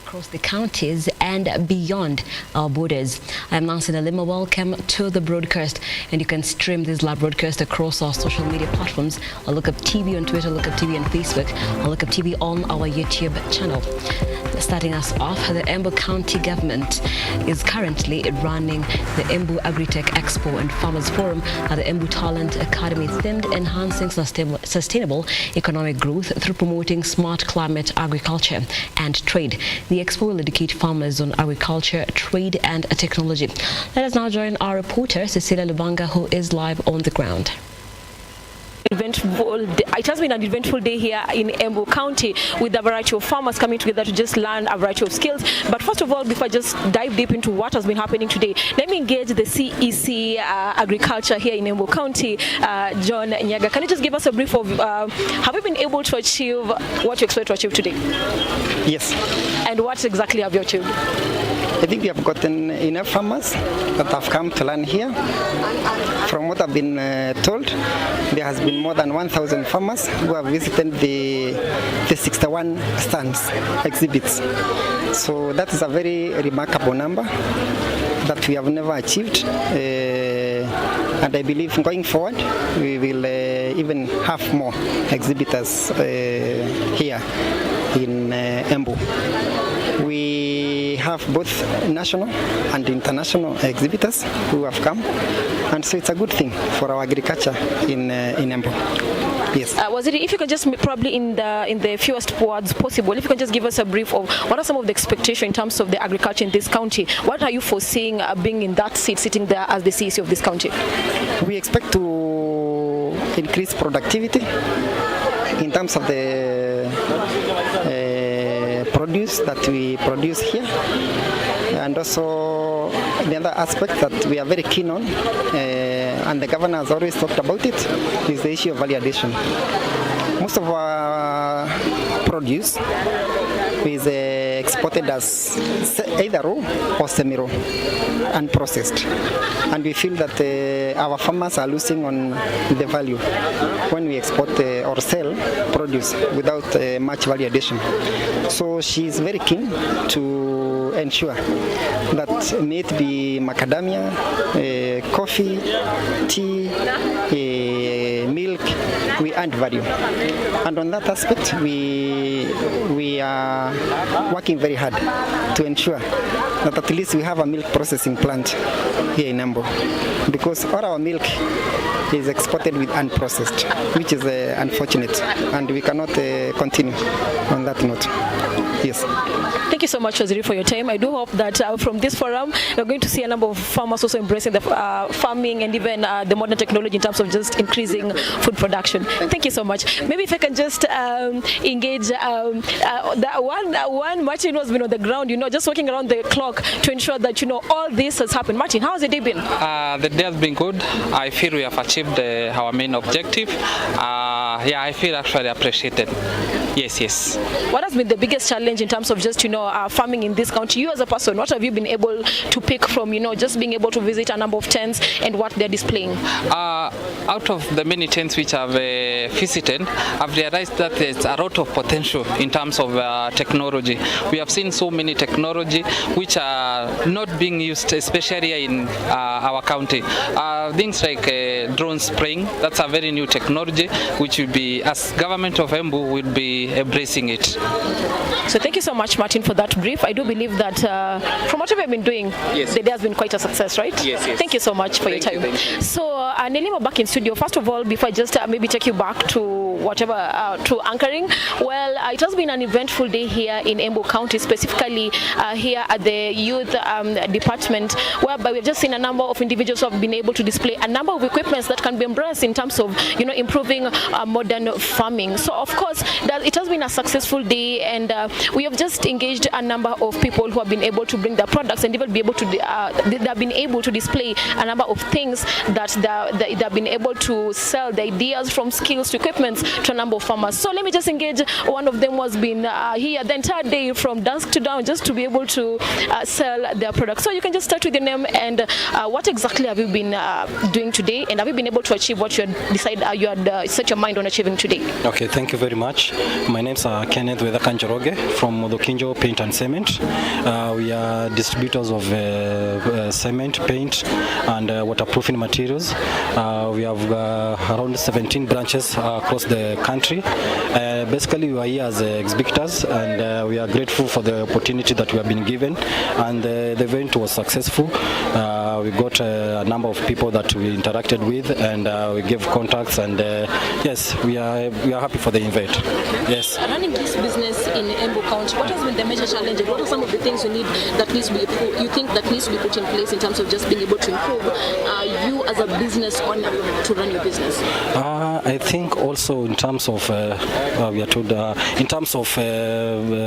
across the counties and beyond our borders. I'm Nelima. Welcome to the broadcast, and you can stream this live broadcast across our social media platforms. Lookuptv on Twitter, Lookuptv on Facebook, Lookuptv on our YouTube channel. Starting us off, the Embu County government is currently running the Embu Agritech Expo and Farmers Forum at the Embu Talent Academy, themed enhancing sustainable economic growth through promoting smart climate agriculture and trade. The expo will educate farmers on agriculture, trade and technology. Let us now join our reporter Cecilia Lubanga, who is live on the ground. It has been an eventful day here in Embu County, with a variety of farmers coming together to just learn a variety of skills. But first of all, before I just dive deep into what has been happening today, let me engage the CEC Agriculture here in Embu County, John Nyaga. Can you just give us a brief of, have you been able to achieve what you expect to achieve today? Yes. And what exactly have you achieved? I think we have gotten enough farmers that have come to learn here. From what I've been told, there has been more than 1,000 farmers who have visited the 61 stands, exhibits. So that is a very remarkable number that we have never achieved. And I believe going forward, we will even have more exhibitors here in Embu. We have both national and international exhibitors who have come, and so it's a good thing for our agriculture in Embu. Yes. Was it, if you could just probably in the fewest words possible, if you can just give us a brief of what are some of the expectations in terms of the agriculture in this county? What are you foreseeing being in that seat, sitting there as the CEC of this county? We expect to increase productivity in terms of the produce that we produce here, and also the other aspect that we are very keen on, and the governor has always talked about it, is the issue of value addition. Most of our produce is exported as either raw or semi-raw, unprocessed, and we feel that our farmers are losing on the value when we export or sell produce without much value addition. So she is very keen to ensure that, may it be macadamia, coffee, tea, milk, we add value. And on that aspect, we are working very hard to ensure that at least we have a milk processing plant here in Embu, because all our milk is exported with unprocessed, which is unfortunate, and we cannot continue on that note. Yes. Thank you so much, Waziri, for your time. I do hope that from this forum, we're going to see a number of farmers also embracing the farming and even the modern technology in terms of just increasing food production. Thank you so much. Maybe if I can just engage that one Martin who has been on the ground, just working around the clock to ensure that, all this has happened. Martin, how has the day been? The day has been good. I feel we have achieved our main objective. Yeah, I feel actually appreciated. Yes. What has been the biggest challenge in terms of just, farming in this county? You as a person, what have you been able to pick from, just being able to visit a number of tents and what they're displaying? Out of the many tents which I've visited, I've realized that there's a lot of potential in terms of technology. We have seen so many technology which are not being used, especially in our county. Things like drone spraying, that's a very new technology which will be, as government of Embu, will be embracing it. So thank you so much, Martin, for that brief. I do believe that from what we've been doing, yes, the day has been quite a success, right? Yes. Thank you so much for your time. So Nelima, back in studio. First of all, before I just maybe take you back to to anchoring, well, it has been an eventful day here in Embu County, specifically here at the youth department, whereby we've just seen a number of individuals who have been able to display a number of equipments that can be embraced in terms of improving modern farming. So of course, it has been a successful day, and we have just engaged a number of people who have been able to bring their products and even be able to they have been able to display a number of things that they've been able to sell, the ideas from skills to equipments to a number of farmers. So let me just engage one of them who has been here the entire day from dusk to dawn just to be able to sell their products. So you can just start with your name and what exactly have you been doing today, and have you been able to achieve what you had set your mind on achieving today? Okay, thank you very much. My name is Kenneth Wedakanjoroge from Modokinjo Paint and Cement. We are distributors of cement, paint, and waterproofing materials. We have around 17 branches across the country. Basically, we are here as exhibitors, and we are grateful for the opportunity that we have been given. And the event was successful. We got a number of people that we interacted with, and we gave contacts. And yes, we are happy for the event. Yes. Running this business in Embu County, what has been the major challenge? What are some of the things you think that needs to be put in place in terms of just being able to improve you as a business owner to run your business? I think also in terms of we are told in terms of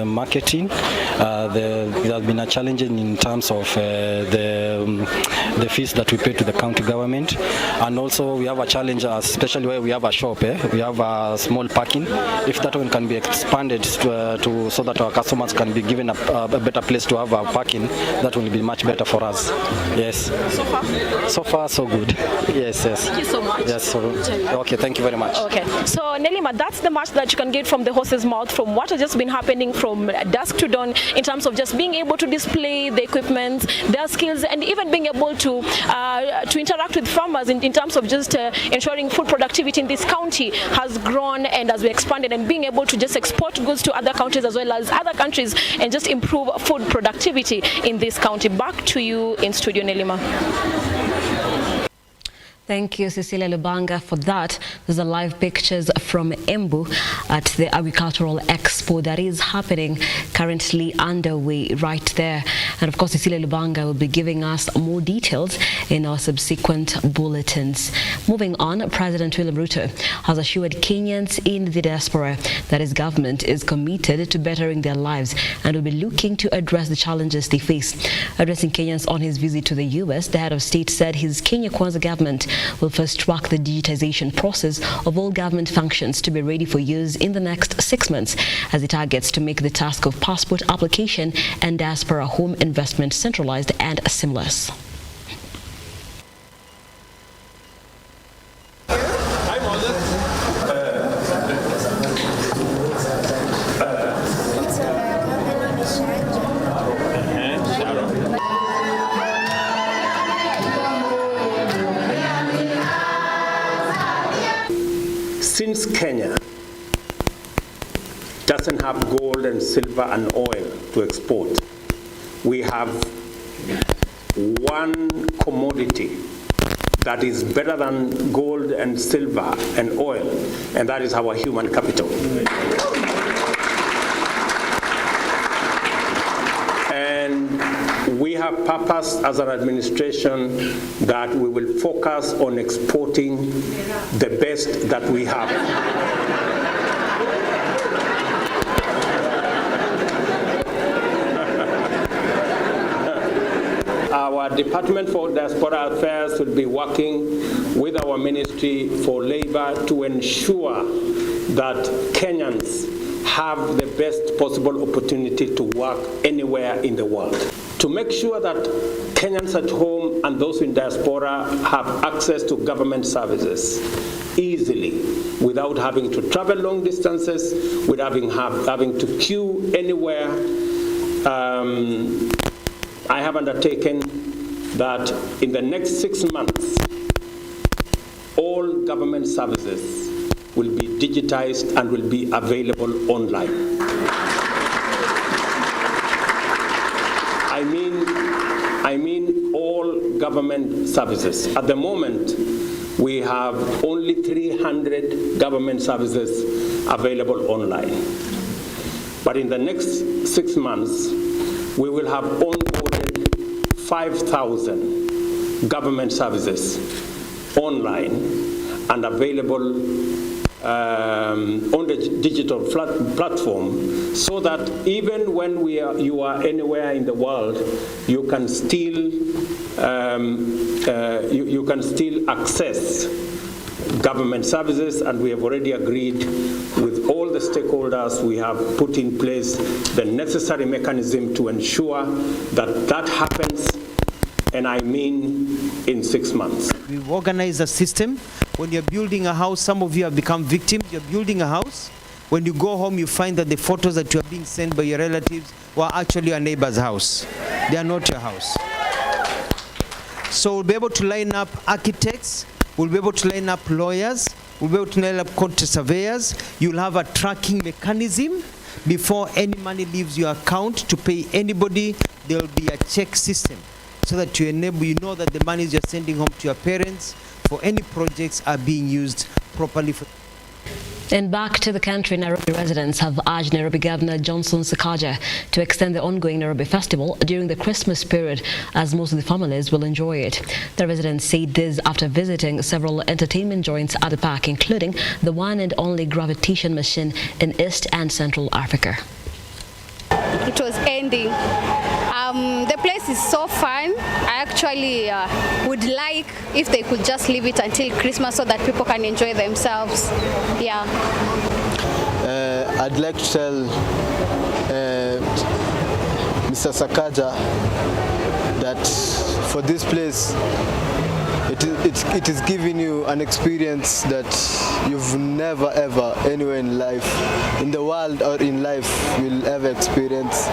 marketing, there has been a challenge in terms of the fees that we pay to the county government, and also we have a challenge, especially where we have a shop. We have a small parking. If that one can be expanded to so that our customers can be given a better place to have a parking, that will be much better for us. Yes. So far, so good. Yes. Thank you so much. Yes. Okay. Thank you very much. Okay. So Nelima, that's the much that you can get from the horse's mouth from what has just been happening from dusk to dawn in terms of just being able to display the equipment, their skills, and even being able to interact with farmers in terms of just ensuring food productivity in this county has grown and has been expanded, and being able to just export goods to other counties as well as other countries and just improve food productivity in this county. Back to you in studio, Nelima. Thank you, Cecilia Lubanga, for that. These are live pictures from Embu at the Agricultural Expo that is happening, currently underway right there. And of course, Cecilia Lubanga will be giving us more details in our subsequent bulletins. Moving on, President William Ruto has assured Kenyans in the diaspora that his government is committed to bettering their lives and will be looking to address the challenges they face. Addressing Kenyans on his visit to the US, the head of state said his Kenya Kwanza government will first track the digitization process of all government functions to be ready for use in the next 6 months, as it targets to make the task of passport application and diaspora home investment centralized and seamless. Since Kenya doesn't have gold and silver and oil to export, we have one commodity that is better than gold and silver and oil, and that is our human capital. And we have purposed as an administration that we will focus on exporting the best that we have. Our Department for Diaspora Affairs will be working with our Ministry for Labor to ensure that Kenyans have the best possible opportunity to work anywhere in the world. To make sure that Kenyans at home and those in diaspora have access to government services easily without having to travel long distances, without having to queue anywhere. I have undertaken that in the next 6 months, all government services will be digitized and will be available online. I mean all government services. At the moment, we have only 300 government services available online. But in the next 6 months, we will have onboarded 5,000 government services online and available on the digital platform, so that even when you are anywhere in the world, you can still access government services, and we have already agreed with all the stakeholders. We have put in place the necessary mechanism to ensure that that happens, and I mean in 6 months. We've organized a system. When you're building a house, some of you have become victims. You're building a house. When you go home, you find that the photos that you are being sent by your relatives were actually your neighbor's house. They are not your house. So we'll be able to line up architects, we'll be able to line up lawyers, we'll be able to line up county surveyors. You'll have a tracking mechanism. Before any money leaves your account to pay anybody, there will be a check system so that you know that the monies you're sending home to your parents for any projects are being used properly. And back to the country, Nairobi residents have urged Nairobi Governor Johnson Sakaja to extend the ongoing Nairobi Festival during the Christmas period, as most of the families will enjoy it. The residents said this after visiting several entertainment joints at the park, including the one and only gravitation machine in East and Central Africa. It was ending. The place is so fun. I actually would like if they could just leave it until Christmas so that people can enjoy themselves. Yeah. I'd like to tell Mr. Sakaja that for this place, it is giving you an experience that you've never ever anywhere in life, in the world or in life, will ever experience.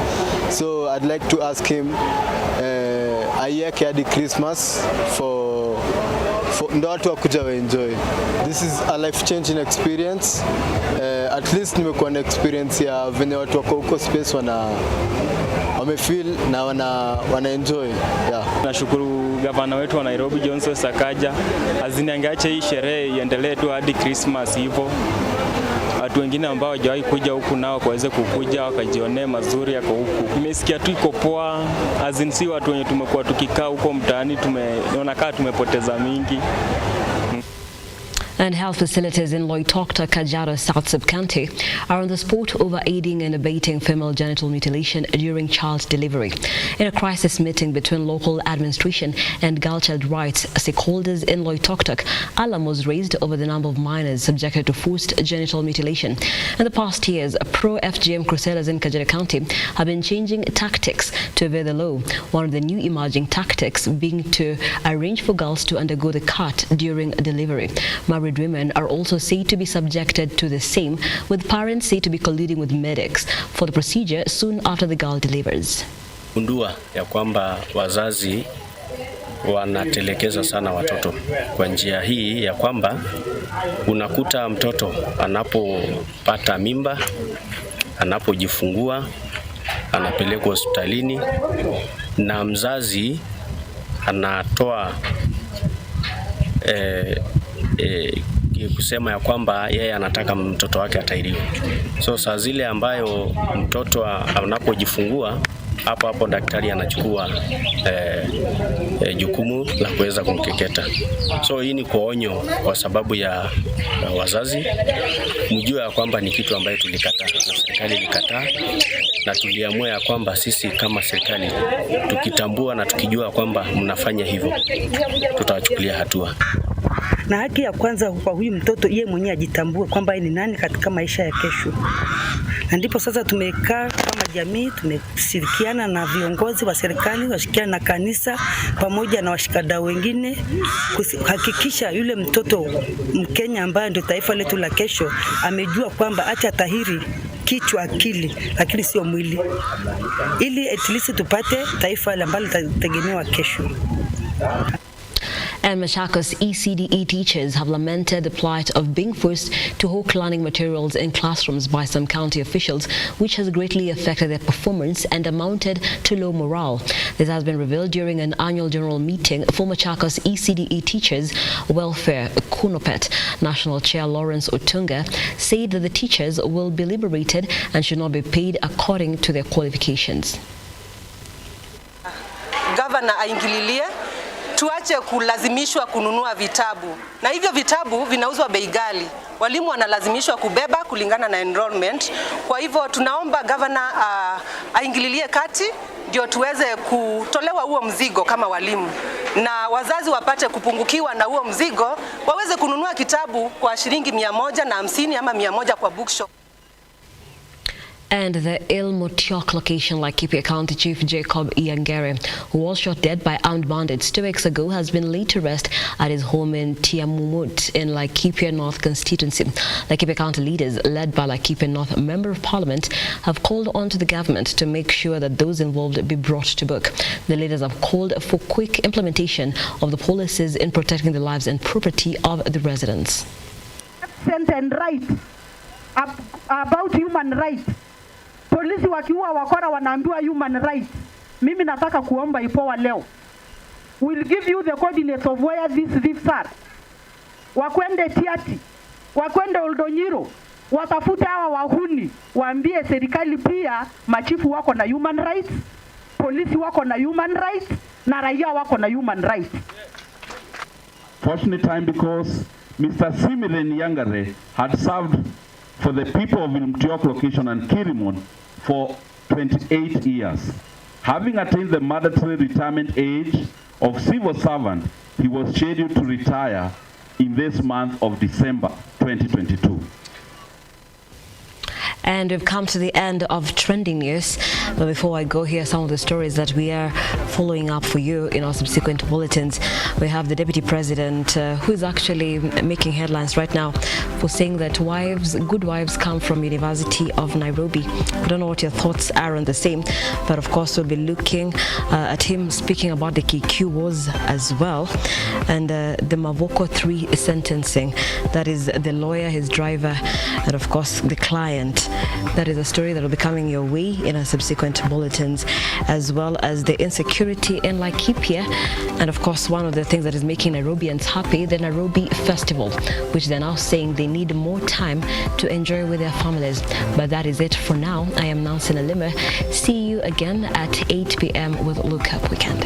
So I'd like to ask him a year hadi Christmas for ndo watu wakuja wa enjoy. This is a life-changing experience. At least nimekuwa na experience ya venye watu wako huko space wamefeel na wana enjoy. Yeah. Nashukuru gavana wetu wa Nairobi Johnson Sakaja azinangache hii sherehe iendelee tu hadi Christmas hivyo. Watu wengine ambao hawajawahi kuja huku nao waweze kukuja wakajionea mazuri yako huku. Nimesikia tu iko poa, azinsi watu wenye tumekuwa tukikaa huko mtaani tumeona kama tumepoteza mingi. And health facilities in Loitoktok, Kajiado South Sub-County are on the spot over aiding and abating female genital mutilation during child delivery. In a crisis meeting between local administration and girl child rights stakeholders in Loitoktok, alarm was raised over the number of minors subjected to forced genital mutilation. In the past years, pro-FGM crusaders in Kajiado County have been changing tactics to evade the law. One of the new emerging tactics being to arrange for girls to undergo the cut during delivery. Married women are also said to be subjected to the same, with parents said to be colluding with medics for the procedure soon after the girl delivers. Gundua ya kwamba wazazi wanatelekeza sana watoto kwa njia hii ya kwamba unakuta mtoto anapopata mimba, anapojifungua, anapelekwa hospitalini na mzazi anatoa kusema ya kwamba yeye anataka mtoto wake atairiwe. So saa zile ambayo mtoto anapojifungua, hapo daktari anachukua jukumu la kuweza kumkeketa. So hii ni kuonyo kwa sababu ya wazazi, mjue ya kwamba ni kitu ambayo tulikataa na serikali ilikataa, na tuliamua ya kwamba sisi kama serikali tukitambua na tukijua kwamba mnafanya hivyo, tutawachukulia hatua. Na haki ya kwanza kwa huyu mtoto yeye mwenyewe ajitambue kwamba yeye ni nani katika maisha ya kesho. Na ndipo sasa tumekaa kama jamii, tumeshirikiana na viongozi wa serikali, washirikiana na kanisa pamoja na washikadau wengine kuhakikisha yule mtoto Mkenya ambaye ndio taifa letu la kesho amejua kwamba acha tahiri kichwa akili lakini sio mwili, ili at least tupate taifa ambalo litategemewa kesho. And Machakos ECDE teachers have lamented the plight of being forced to hawk learning materials in classrooms by some county officials, which has greatly affected their performance and amounted to low morale. This has been revealed during an annual general meeting for Machakos ECDE Teachers Welfare Kunopet. National Chair Lawrence Otunga said that the teachers will be liberated and should not be paid according to their qualifications. Governor aingililie, tuache kulazimishwa kununua vitabu, na hivyo vitabu vinauzwa bei ghali. Walimu wanalazimishwa kubeba kulingana na enrollment. Kwa hivyo tunaomba governor aingililie kati ndio tuweze kutolewa huo mzigo kama walimu. na wazazi wapate kupungukiwa na huo mzigo, waweze kununua kitabu kwa shilingi 150 ama 100 kwa bookshop. And the Ilmutiok location, Laikipia County Chief Jacob Iangere, who was shot dead by armed bandits 2 weeks ago, has been laid to rest at his home in Tiamumut in Laikipia North constituency. Laikipia County leaders, led by Laikipia North Member of Parliament, have called on to the government to make sure that those involved be brought to book. The leaders have called for quick implementation of the policies in protecting the lives and property of the residents. And right about human rights. Polisi wakiua wakora wanaambiwa human rights. Mimi nataka kuomba IPOA leo. We'll give you the coordinates of where these thieves are. Wakwende Tiati, wakwende Oldonyiro, watafute hawa wahuni, waambie serikali pia machifu wako na human rights, polisi wako na human rights, na raia wako na human rights. Fortunate time because Mr. Similen Yangare had served for the people of Ilmutiok location and Kirimon for 28 years. Having attained the mandatory retirement age of civil servant, he was scheduled to retire in this month of December 2022. And we've come to the end of trending news. But before I go, here are some of the stories that we are following up for you in our subsequent bulletins. We have the Deputy President who is actually making headlines right now for saying that good wives come from University of Nairobi. I don't know what your thoughts are on the same, but of course we'll be looking at him speaking about the KQ wars as well, and the Mavoko 3 sentencing. That is the lawyer, his driver, and of course the client. That is a story that will be coming your way in our subsequent bulletins, as well as the insecurity in Laikipia, and of course one of the things that is making Nairobians happy, the Nairobi Festival, which they're now saying they need more time to enjoy with their families. But that is it for now. I am Nelima. See you again at 8 p.m. with Look Up Weekend.